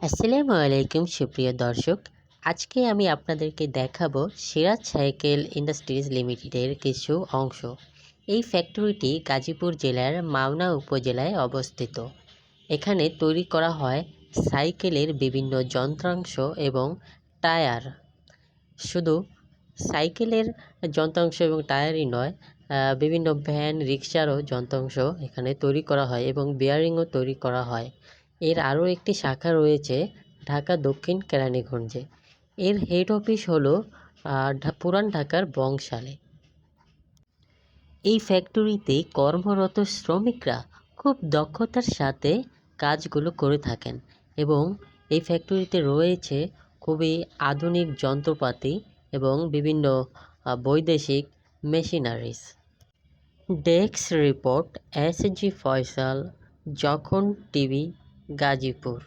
আসসালামু আলাইকুম সুপ্রিয় দর্শক। আজকে আমি আপনাদেরকে দেখাবো সিরাজ সাইকেল ইন্ডাস্ট্রিজ লিমিটেডের কিছু অংশ। এই ফ্যাক্টরিটি গাজীপুর জেলার মাওনা উপজেলায় অবস্থিত। এখানে তৈরি করা হয় সাইকেলের বিভিন্ন যন্ত্রাংশ এবং টায়ার। শুধু সাইকেলের যন্ত্রাংশ এবং টায়ারই নয়, বিভিন্ন ভ্যান রিক্সারও যন্ত্রাংশ এখানে তৈরি করা হয় এবং বেয়ারিংও তৈরি করা হয়। এর আরও একটি শাখা রয়েছে ঢাকা দক্ষিণ কেরানীগঞ্জে। এর হেড অফিস হলো পুরান ঢাকার বংশালে। এই ফ্যাক্টরিতে কর্মরত শ্রমিকরা খুব দক্ষতার সাথে কাজগুলো করে থাকেন এবং এই ফ্যাক্টরিতে রয়েছে খুবই আধুনিক যন্ত্রপাতি এবং বিভিন্ন বৈদেশিক machineries. Desk report, SG Faisal, যখন টিভি, গাজীপুর।